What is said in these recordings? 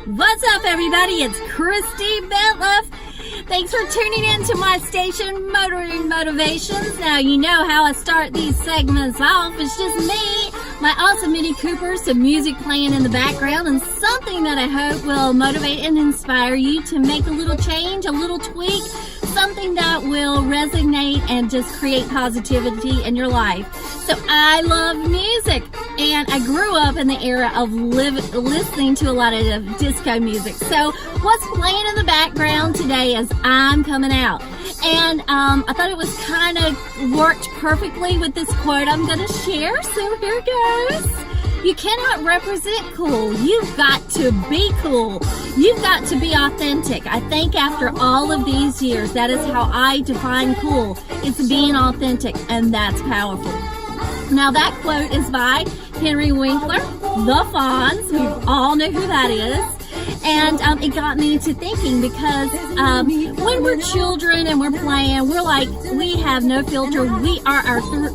What's up, everybody? It's Christi Bintliff. Thanks for tuning in to my station, Motoring Motivations. Now, you know how I start these segments off. It's just me, my awesome Mini Cooper, some music playing in the background, and something that I hope will motivate and inspire you to make a little change, a little tweak, something that will resonate and just create positivity in your life. So I love music, and I grew up in the era of listening to a lot of disco music. So what's playing in the background today is I'm Coming Out. And I thought it was kind of worked perfectly with this quote I'm going to share. So here goes. You cannot represent cool. You've got to be cool. You've got to be authentic. I think after all of these years, that is how I define cool. It's being authentic, and that's powerful. Now, that quote is by Henry Winkler, the Fonz. We all know who that is. And it got me to thinking, because when we're children and we're playing, we're like, we have no filter. We are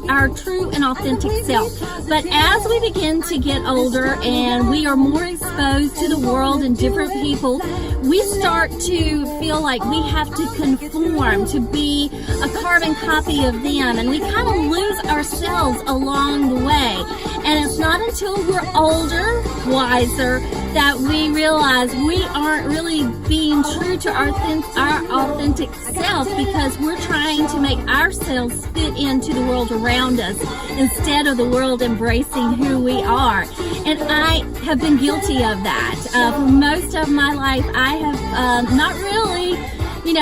our true and authentic self. But as we begin to get older and we are more exposed to the world and different people, we start to feel like we have to conform to be a carbon copy of them. And we kind of lose ourselves along the way. And it's not until we're older, wiser, that we realize we aren't really being true to our authentic self, because we're trying to make ourselves fit into the world around us instead of the world embracing who we are. And I have been guilty of that. For most of my life, I have not really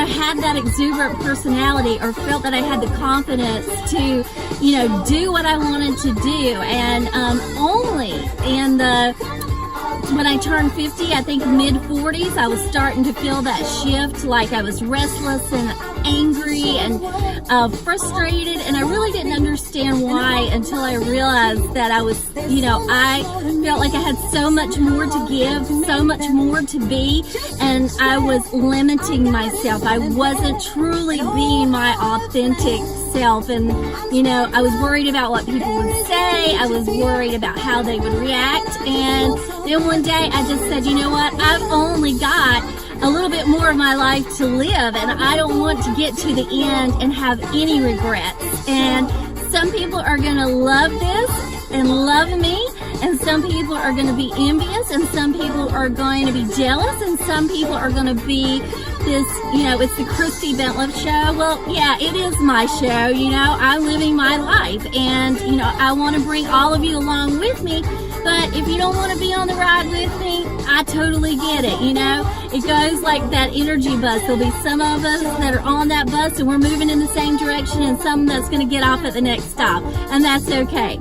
had that exuberant personality, or felt that I had the confidence to, do what I wanted to do. And only when I turned 50, I think mid-40s, I was starting to feel that shift, like I was restless and angry and frustrated, and I really didn't understand why until I realized that I was, I felt like I had so much more to give, so much more to be, and I was limiting myself. I wasn't truly being my authentic self, and I was worried about what people would say. I was worried about how they would react. And then one day I just said, you know what, I've only got a little bit more of my life to live, and I don't want to get to the end and have any regrets. And some people are going to love this and love me, and some people are going to be envious, and some people are going to be jealous, and some people are going to be this, it's the Christi Bintliff show. Well, yeah, it is my show. I'm living my life, and I want to bring all of you along with me. But if you don't want to be on the ride with me, I totally get it. It goes like that energy bus. There'll be some of us that are on that bus and we're moving in the same direction, and some that's going to get off at the next stop, and that's okay.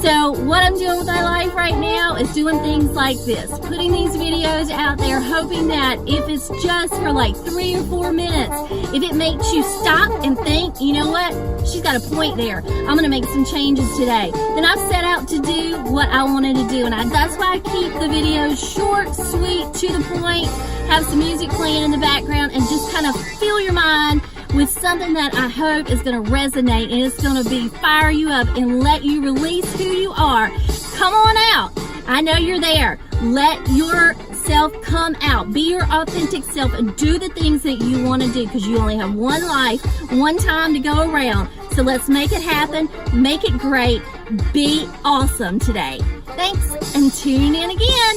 So what I'm doing with my life right now is doing things like this, putting these videos out there, hoping that if it's just for like 3 or 4 minutes, if it makes you stop and think, you know what, she's got a point there, I'm going to make some changes today, then I've set out to do what I wanted to do. And that's why I keep the videos short, sweet, to the point, have some music playing in the background, and just kind of fill your mind with something that I hope is going to resonate, and it's going to be fire you up and let you release who you are. Come on out. I know you're there. Let yourself come out. Be your authentic self and do the things that you want to do, because you only have one life, one time to go around. So let's make it happen. Make it great. Be awesome today. Thanks, and tune in again.